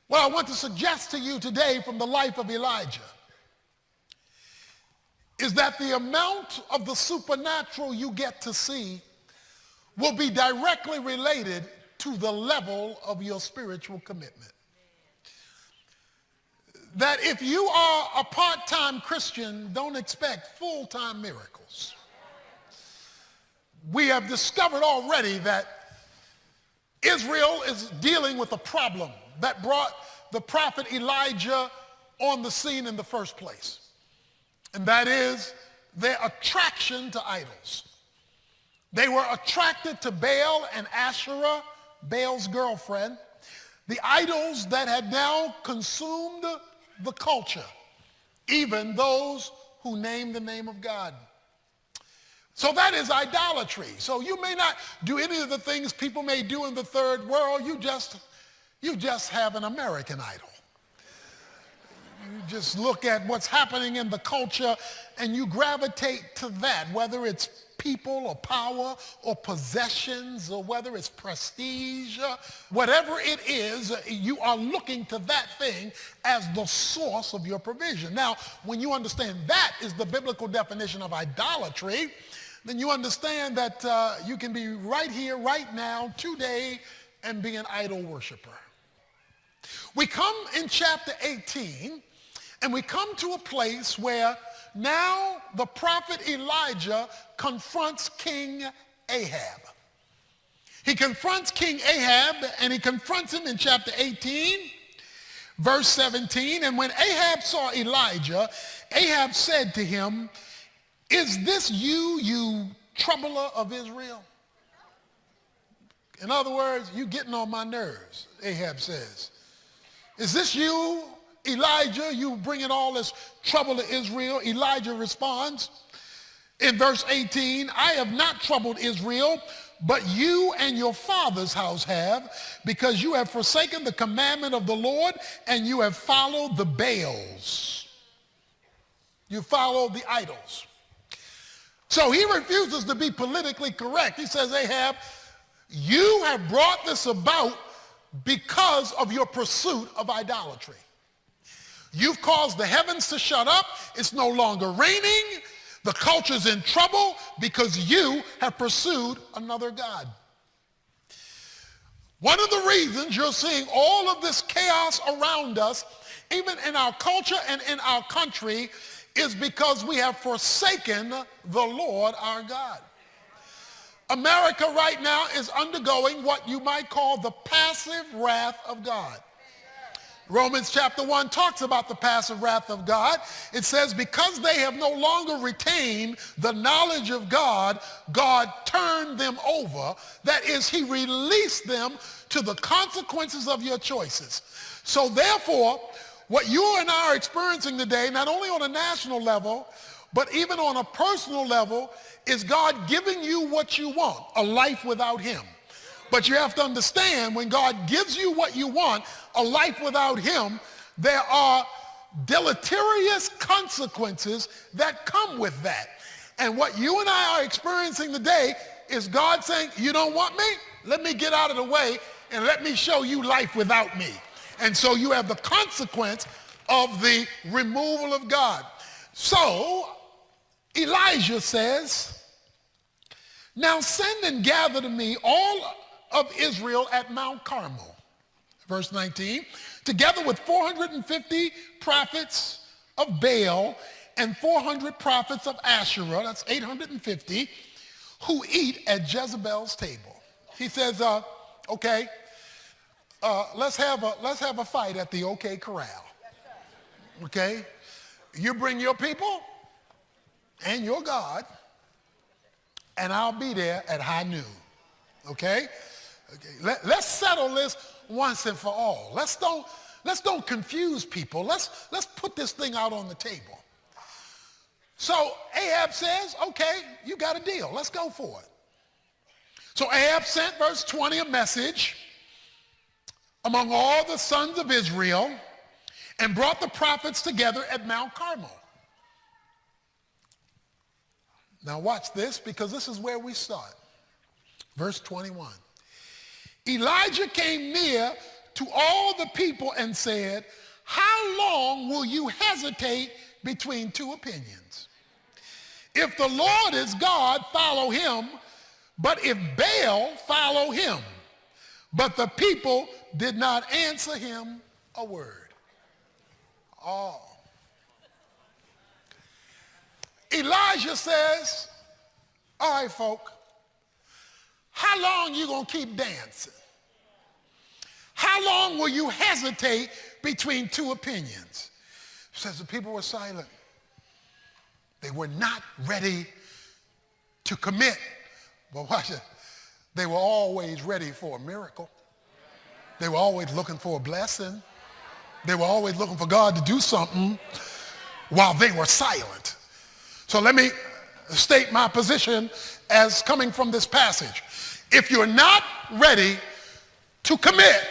What I want to suggest to you today from the life of Elijah is that the amount of the supernatural you get to see will be directly related to the level of your spiritual commitment. That if you are a part-time Christian, don't expect full-time miracles. We have discovered already that Israel is dealing with a problem that brought the prophet Elijah on the scene in the first place. And that is their attraction to idols. They were attracted to Baal and Asherah, Baal's girlfriend, the idols that had now consumed the culture, even those who named the name of God. So that is idolatry. So you may not do any of the things people may do in the third world. You just have an American idol. You just look at what's happening in the culture and you gravitate to that, whether it's people or power or possessions or whether it's prestige, whatever it is, you are looking to that thing as the source of your provision. Now, when you understand that is the biblical definition of idolatry, then you understand that you can be right here, right now, today, and be an idol worshiper. We come in chapter 18, and we come to a place where now the prophet Elijah confronts King Ahab. He confronts King Ahab, and he confronts him in chapter 18, verse 17. And when Ahab saw Elijah, Ahab said to him, "Is this you, you troubler of Israel?" In other words, you getting on my nerves, Ahab says. "Is this you, Elijah, you bringing all this trouble to Israel?" Elijah responds in verse 18, "I have not troubled Israel, but you and your father's house have, because you have forsaken the commandment of the Lord and you have followed the Baals." You follow the idols. So he refuses to be politically correct. He says, "Ahab, you have brought this about because of your pursuit of idolatry. You've caused the heavens to shut up. It's no longer raining. The culture's in trouble because you have pursued another god." One of the reasons you're seeing all of this chaos around us, even in our culture and in our country, is because we have forsaken the Lord our God. America right now is undergoing what you might call the passive wrath of God. Romans chapter 1 talks about the passive wrath of God. It says, because they have no longer retained the knowledge of God, God turned them over. That is, he released them to the consequences of your choices. So therefore, what you and I are experiencing today, not only on a national level, but even on a personal level, is God giving you what you want, a life without him. But you have to understand, when God gives you what you want, a life without him, there are deleterious consequences that come with that. And what you and I are experiencing today is God saying, "You don't want me? Let me get out of the way and let me show you life without me." And so you have the consequence of the removal of God. So Elijah says, "Now send and gather to me all of Israel at Mount Carmel." Verse 19, "together with 450 prophets of Baal and 400 prophets of Asherah," that's 850, "who eat at Jezebel's table." He says, okay, let's have a fight at the OK Corral. Okay? You bring your people and your God, and I'll be there at high noon. Okay? Okay. Let's settle this once and for all. Let's don't confuse people. Let's put this thing out on the table. So Ahab says, okay, you got a deal. Let's go for it. So Ahab sent, verse 20, a message among all the sons of Israel and brought the prophets together at Mount Carmel. Now watch this, because this is where we start. Verse 21. Elijah came near to all the people and said, how long will you hesitate between two opinions? If the Lord is God, follow him. But if Baal, follow him. But the people did not answer him a word. Oh. Elijah says, all right, folk, how long you going to keep dancing? How long will you hesitate between two opinions? It says the people were silent. They were not ready to commit. But watch it. They were always ready for a miracle. They were always looking for a blessing. They were always looking for God to do something while they were silent. So let me state my position as coming from this passage. If you're not ready to commit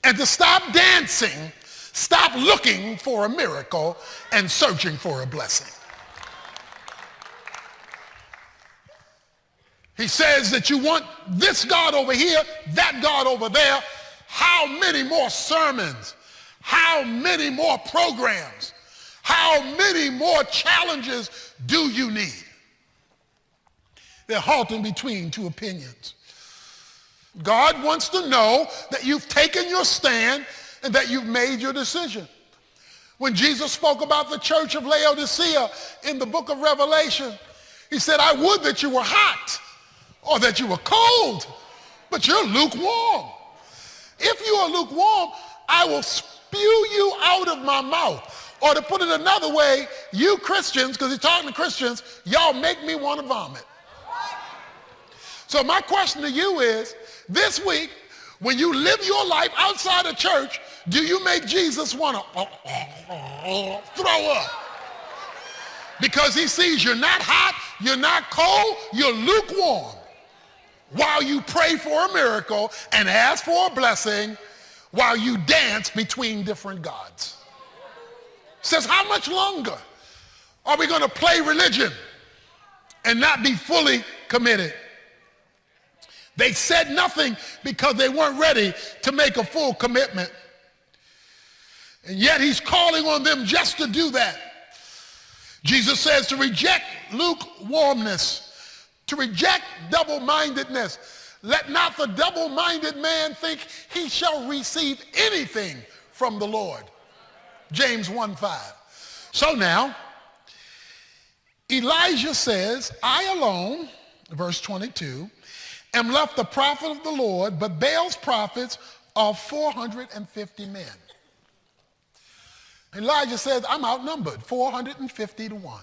and to stop dancing, stop looking for a miracle and searching for a blessing. He says that you want this God over here, that God over there. How many more sermons? How many more programs? How many more challenges do you need? They're halting between two opinions. God wants to know that you've taken your stand and that you've made your decision. When Jesus spoke about the church of Laodicea in the book of Revelation, he said, I would that you were hot or that you were cold, but you're lukewarm. If you are lukewarm, I will spew you out of my mouth. Or to put it another way, you Christians, because he's talking to Christians, y'all make me want to vomit. So my question to you is, this week, when you live your life outside of church, do you make Jesus want to throw up? Because he sees you're not hot, you're not cold, you're lukewarm. While you pray for a miracle and ask for a blessing, while you dance between different gods. Says, how much longer are we going to play religion and not be fully committed? They said nothing because they weren't ready to make a full commitment. And yet he's calling on them just to do that. Jesus says to reject lukewarmness, to reject double-mindedness. Let not the double-minded man think he shall receive anything from the Lord. James 1:5. So now, Elijah says, I alone, verse 22, am left the prophet of the Lord, but Baal's prophets are 450 men. Elijah says, I'm outnumbered, 450 to 1.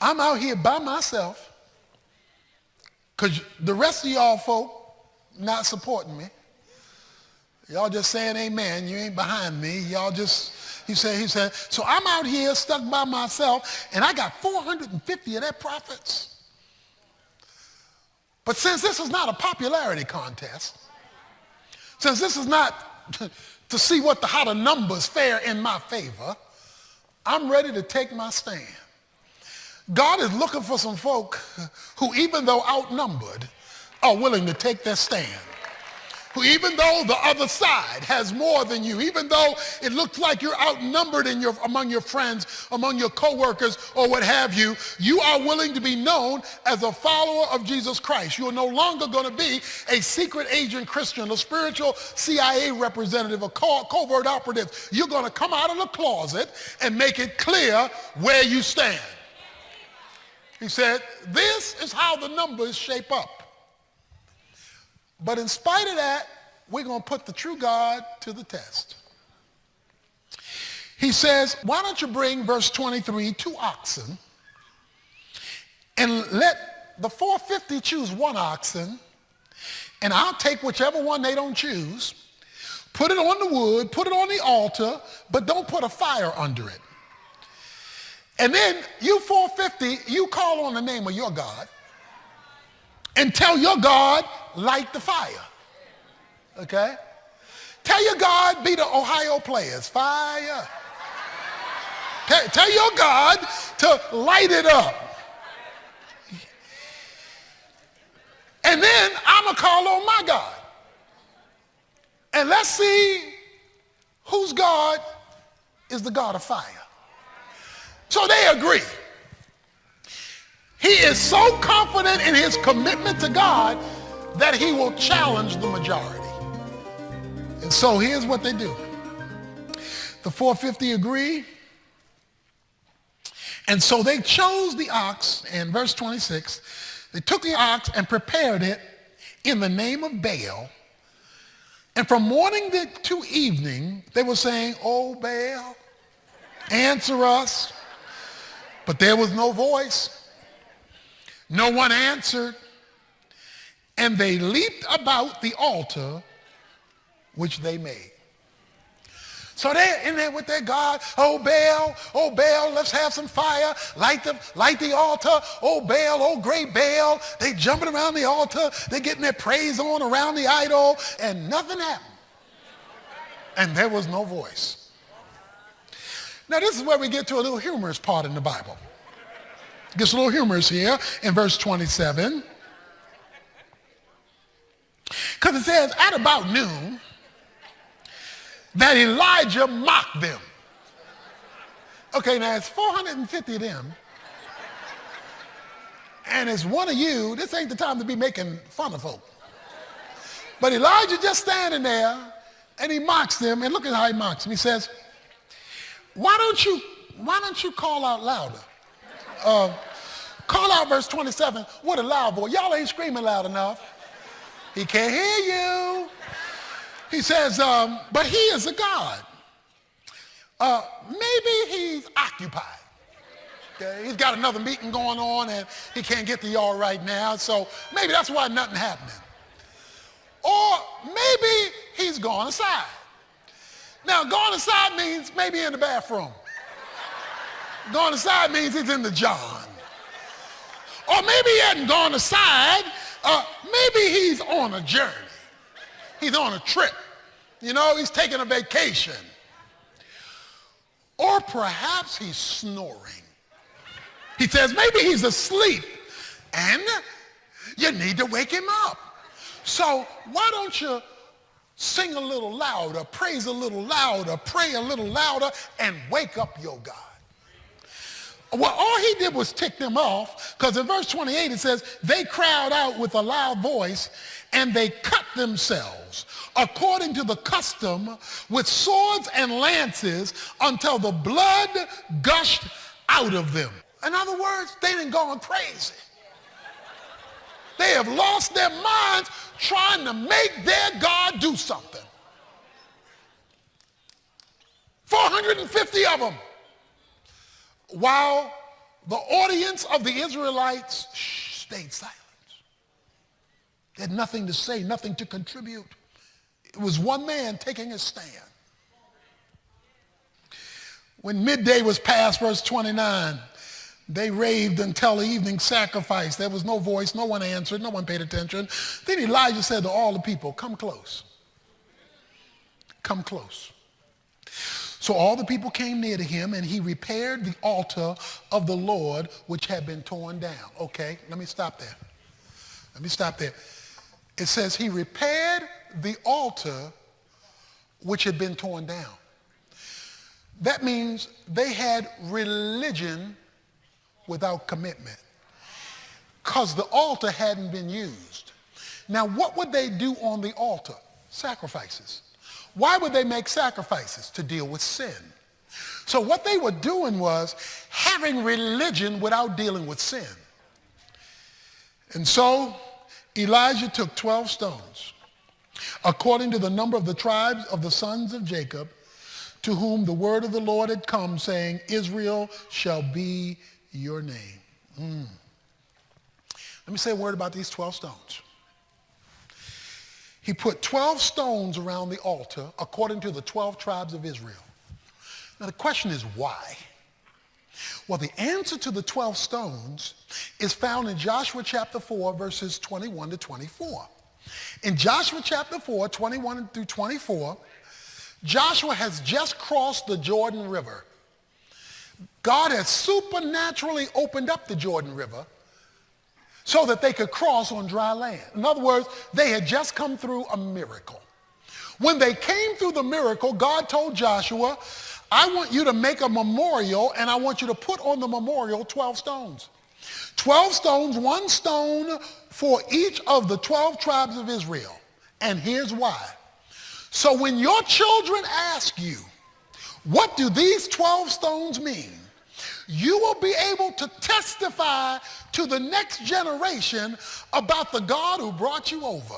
I'm out here by myself because the rest of y'all folk not supporting me. Y'all just saying amen. You ain't behind me. Y'all just, he said, so I'm out here stuck by myself and I got 450 of their prophets. But since this is not a popularity contest, since this is not to see how the numbers fare in my favor, I'm ready to take my stand. God is looking for some folk who, even though outnumbered, are willing to take their stand. Who, even though the other side has more than you, even though it looks like you're outnumbered among your friends, among your coworkers, or what have you, you are willing to be known as a follower of Jesus Christ. You are no longer going to be a secret agent Christian, a spiritual CIA representative, a covert operative. You're going to come out of the closet and make it clear where you stand. He said, this is how the numbers shape up. But in spite of that, we're going to put the true God to the test. He says, why don't you bring, verse 23, 2 oxen, and let the 450 choose 1 oxen, and I'll take whichever one they don't choose, put it on the wood, put it on the altar, but don't put a fire under it. And then you 450, you call on the name of your God and tell your God, light the fire. Okay? Tell your God, be the Ohio players. Fire. Tell your God to light it up. And then I'm going to call on my God. And let's see whose God is the God of fire. So they agree. He is so confident in his commitment to God that he will challenge the majority. And so here's what they do. The 450 agree. And so they chose the ox, in verse 26, they took the ox and prepared it in the name of Baal. And from morning to evening, they were saying, "Oh, Baal, answer us." But there was no voice. No one answered. And they leaped about the altar which they made. So they're in there with their God. "Oh, Baal, let's have some fire. Light the altar. Oh, Baal, oh, great Baal." They jumping around the altar. They're getting their praise on around the idol. And nothing happened. And there was no voice. Now, this is where we get to a little humorous part in the Bible. It gets a little humorous here in verse 27. Because it says, at about noon, that Elijah mocked them. Okay, now it's 450 of them. And it's one of you. This ain't the time to be making fun of folk. But Elijah just standing there, and he mocks them. And look at how he mocks them. He says, why don't you call out louder? Call out verse 27 with a loud voice. Y'all ain't screaming loud enough. He can't hear you. He says, but he is a God. Maybe he's occupied. Okay? He's got another meeting going on and he can't get to y'all right now. So maybe that's why nothing happening. Or maybe he's gone aside. Now, gone aside means maybe in the bathroom. Gone aside means he's in the John. Or maybe he hadn't gone aside. Maybe he's on a journey. He's on a trip. You know, he's taking a vacation. Or perhaps he's snoring. He says maybe he's asleep and you need to wake him up. So why don't you sing a little louder, praise a little louder, pray a little louder, and wake up your God. Well, all he did was tick them off, because in verse 28 it says, they cried out with a loud voice, and they cut themselves according to the custom with swords and lances until the blood gushed out of them. In other words, they done gone crazy. They have lost their minds trying to make their God do something. 450 of them. While the audience of the Israelites stayed silent. They had nothing to say, nothing to contribute. It was one man taking a stand. When midday was past, verse 29, they raved until the evening sacrifice. There was no voice, no one answered, no one paid attention. Then Elijah said to all the people, come close. Come close. So all the people came near to him, and he repaired the altar of the Lord, which had been torn down. Okay, let me stop there. Let me stop there. It says he repaired the altar which had been torn down. That means they had religion without commitment, because the altar hadn't been used. Now, what would they do on the altar? Sacrifices. Why would they make sacrifices? To deal with sin. So what they were doing was having religion without dealing with sin. And so Elijah took 12 stones, according to the number of the tribes of the sons of Jacob, to whom the word of the Lord had come, saying, Israel shall be your name. Let me say a word about these 12 stones. He put 12 stones around the altar according to the 12 tribes of Israel. Now the question is why? Well, the answer to the 12 stones is found in Joshua chapter 4, verses 21 to 24. In Joshua chapter 4, 21 through 24, Joshua has just crossed the Jordan River. God has supernaturally opened up the Jordan River so that they could cross on dry land. In other words, they had just come through a miracle. When they came through the miracle, God told Joshua, I want you to make a memorial, and I want you to put on the memorial 12 stones. 12 stones, one stone for each of the 12 tribes of Israel. And here's why. So when your children ask you, what do these 12 stones mean? You will be able to testify to the next generation about the God who brought you over.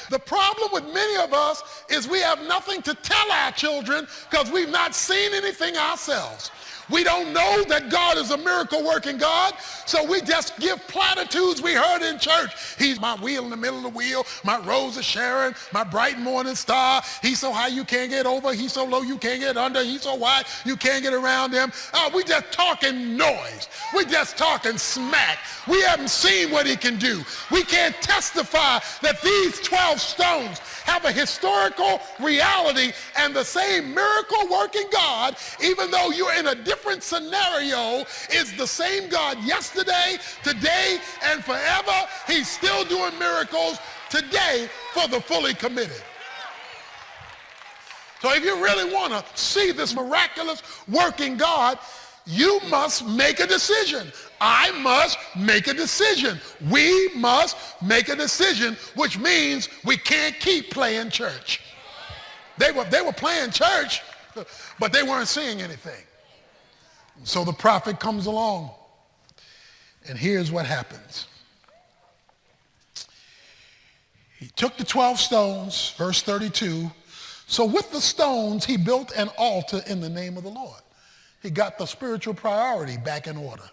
The problem with many of us is we have nothing to tell our children because we've not seen anything ourselves. We don't know that God is a miracle working God, so we just give platitudes we heard in church. He's my wheel in the middle of the wheel, my rose of Sharon, my bright morning star. He's so high you can't get over, he's so low you can't get under, he's so wide you can't get around him. We just talking noise. We just talking smack. We haven't seen what he can do. We can't testify that these 12 stones have a historical reality, and the same miracle working God, even though you're in a different scenario, is the same God yesterday, today, and forever. He's still doing miracles today for the fully committed. So if you really want to see this miraculous working God, you must make a decision. I must make a decision. We must make a decision, which means we can't keep playing church. They were playing church, but they weren't seeing anything. So the prophet comes along, and here's what happens. He took the 12 stones, verse 32. So with the stones, he built an altar in the name of the Lord. He got the spiritual priority back in order.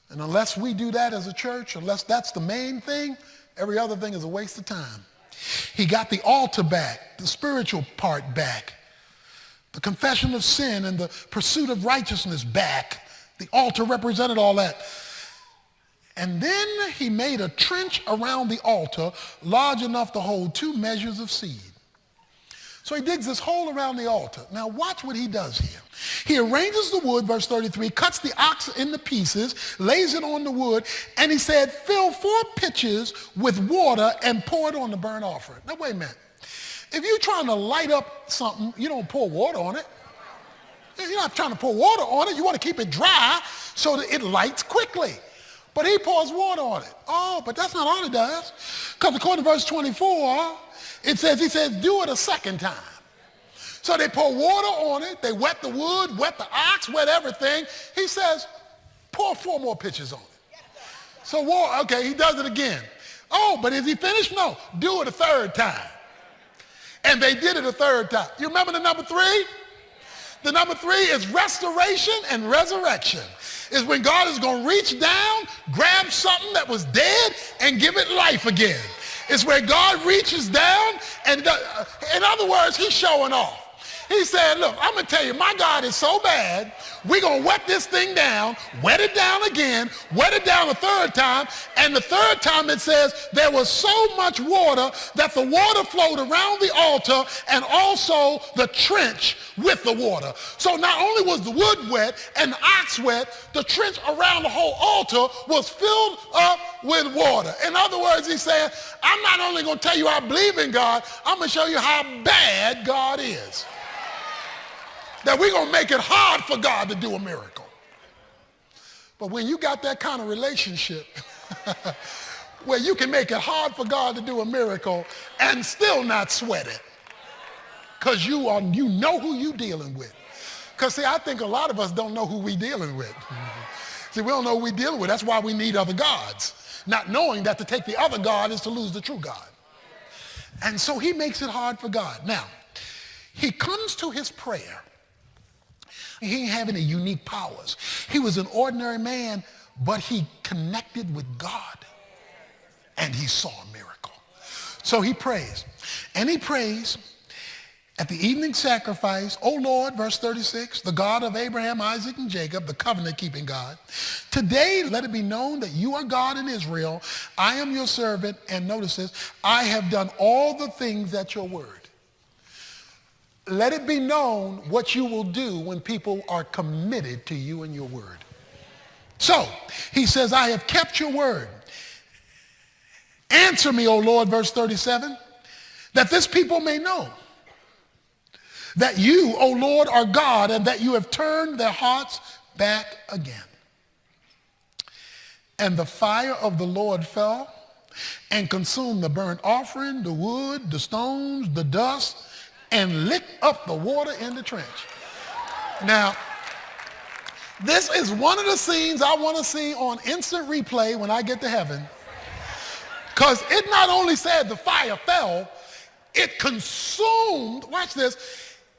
And unless we do that as a church, unless that's the main thing, every other thing is a waste of time. He got the altar back, the spiritual part back, the confession of sin and the pursuit of righteousness back. The altar represented all that. And then he made a trench around the altar large enough to hold 2 measures of seed. So he digs this hole around the altar. Now watch what he does here. He arranges the wood, verse 33, cuts the ox into pieces, lays it on the wood, and he said, fill 4 pitchers with water and pour it on the burnt offering. Now wait a minute. If you're trying to light up something, you don't pour water on it. You're not trying to pour water on it. You want to keep it dry so that it lights quickly. But he pours water on it. Oh, but that's not all he does. Because according to verse 24, he says, do it a second time. So they pour water on it. They wet the wood, wet the ox, wet everything. He says, pour 4 more pitchers on it. So, okay, he does it again. Oh, but is he finished? No. Do it a 3rd time. And they did it a 3rd time. You remember the number 3? The number 3 is restoration and resurrection. Is when God is going to reach down, grab something that was dead, and give it life again. It's where God reaches down, and in other words, he's showing off. He said, look, I'm going to tell you, my God is so bad, we're going to wet this thing down, wet it down again, wet it down a 3rd time, and the 3rd time it says there was so much water that the water flowed around the altar and also the trench with the water. So not only was the wood wet and the ox wet, the trench around the whole altar was filled up with water. In other words, he's saying, I'm not only going to tell you I believe in God, I'm going to show you how bad God is. That we're going to make it hard for God to do a miracle. But when you got that kind of relationship where you can make it hard for God to do a miracle and still not sweat it because you know who you're dealing with. Because, see, I think a lot of us don't know who we're dealing with. See, we don't know who we're dealing with. That's why we need other gods, not knowing that to take the other God is to lose the true God. And so he makes it hard for God. Now, he comes to his prayer. He ain't having any unique powers. He was an ordinary man, but he connected with God, and he saw a miracle. So he prays, and he prays at the evening sacrifice, O Lord, verse 36, the God of Abraham, Isaac, and Jacob, the covenant-keeping God, today let it be known that you are God in Israel. I am your servant, and notice this, I have done all the things at your word. Let it be known what you will do when people are committed to you and your word. So he says, I have kept your word. Answer me, O Lord, verse 37, that this people may know that you, O Lord, are God, and that you have turned their hearts back again. And the fire of the Lord fell and consumed the burnt offering, the wood, the stones, the dust, and licked up the water in the trench. Now, this is one of the scenes I want to see on instant replay when I get to heaven, because it not only said the fire fell, it consumed, watch this,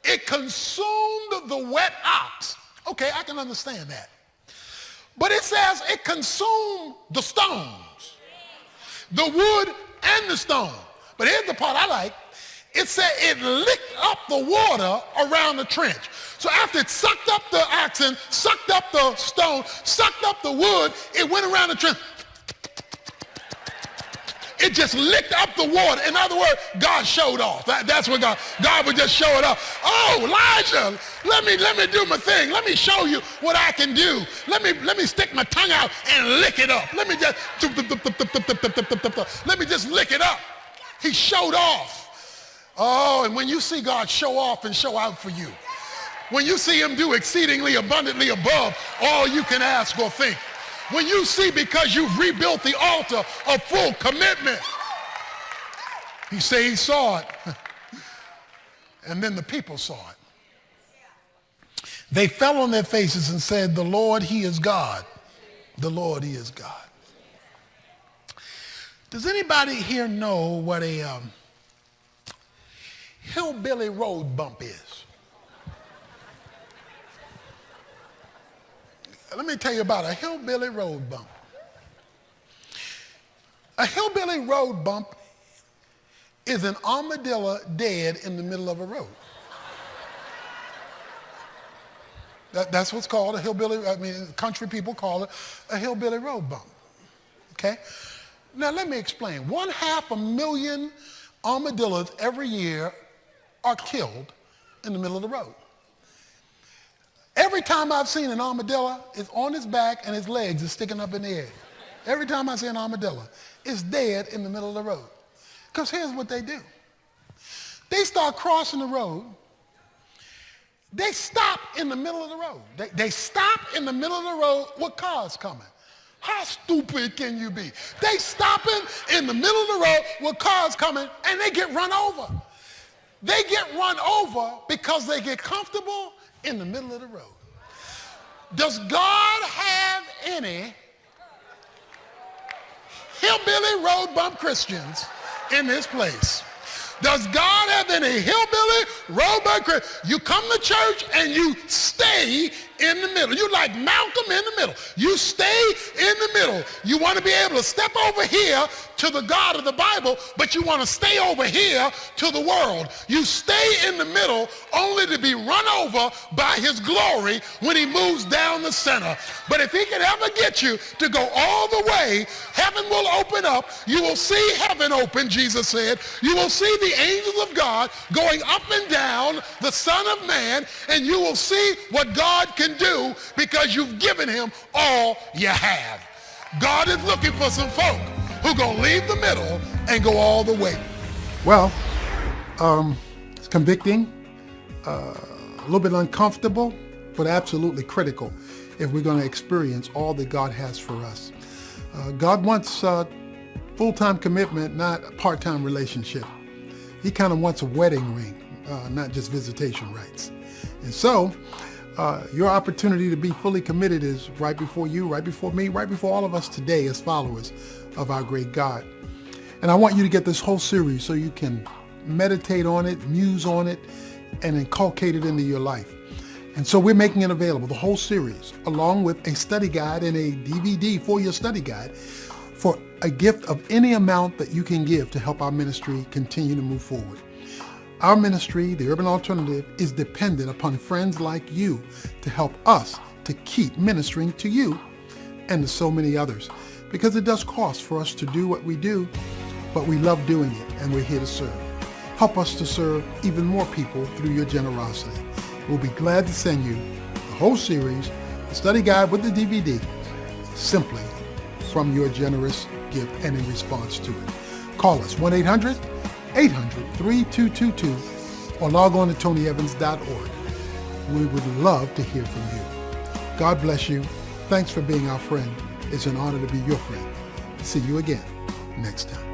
it consumed the wet ox. Okay, I can understand that. But it says it consumed the stones, the wood and the stone. But here's the part I like. It said it licked up the water around the trench. So after it sucked up the oxen, sucked up the stone, sucked up the wood, it went around the trench. It just licked up the water. In other words, God showed off. That's what God would just show it off. Oh, Elijah, let me do my thing. Let me show you what I can do. Let me stick my tongue out and lick it up. Let me just lick it up. He showed off. Oh, and when you see God show off and show out for you, when you see him do exceedingly abundantly above all you can ask or think, when you see, because you've rebuilt the altar of full commitment. He said he saw it. And then the people saw it. They fell on their faces and said, the Lord, he is God. The Lord, he is God. Does anybody here know what a hillbilly road bump is? Let me tell you about a hillbilly road bump. A hillbilly road bump is an armadillo dead in the middle of a road. That's what's called a hillbilly, country people call it a hillbilly road bump. Okay? Now let me explain. 500,000 armadillos every year are killed in the middle of the road. Every time I've seen an armadillo, it's on its back and its legs are sticking up in the air. Every time I see an armadillo, it's dead in the middle of the road. Because here's what they do. They start crossing the road. They stop in the middle of the road. They stop in the middle of the road with cars coming. How stupid can you be? They stopping in the middle of the road with cars coming and they get run over. They get run over because they get comfortable in the middle of the road. Does God have any hillbilly road bump Christians in this place? Does God have any hillbilly road bump Christians? You come to church and you stay in the middle. You like Malcolm in the middle. You stay in the middle. You want to be able to step over here to the God of the Bible, but you want to stay over here to the world. You stay in the middle only to be run over by his glory when he moves down the center. But if he can ever get you to go all the way, heaven will open up. You will see heaven open, Jesus said. You will see the angels of God going up and down the Son of Man, and you will see what God can do because you've given him all you have. God is looking for some folk who are going to leave the middle and go all the way. Well, it's convicting, a little bit uncomfortable, but absolutely critical if we're going to experience all that God has for us. God wants full-time commitment, not a part-time relationship. He kind of wants a wedding ring, not just visitation rights. And so, your opportunity to be fully committed is right before you, right before me, right before all of us today as followers of our great God. And I want you to get this whole series so you can meditate on it, muse on it, and inculcate it into your life. And so we're making it available, the whole series, along with a study guide and a DVD for your study guide, for a gift of any amount that you can give to help our ministry continue to move forward. Our ministry, the Urban Alternative, is dependent upon friends like you to help us to keep ministering to you and to so many others. Because it does cost for us to do what we do, but we love doing it and we're here to serve. Help us to serve even more people through your generosity. We'll be glad to send you the whole series, the study guide with the DVD, simply from your generous gift and in response to it. Call us 1-800-800-3222 or log on to tonyevans.org. We would love to hear from you. God bless you. Thanks for being our friend. It's an honor to be your friend. See you again next time.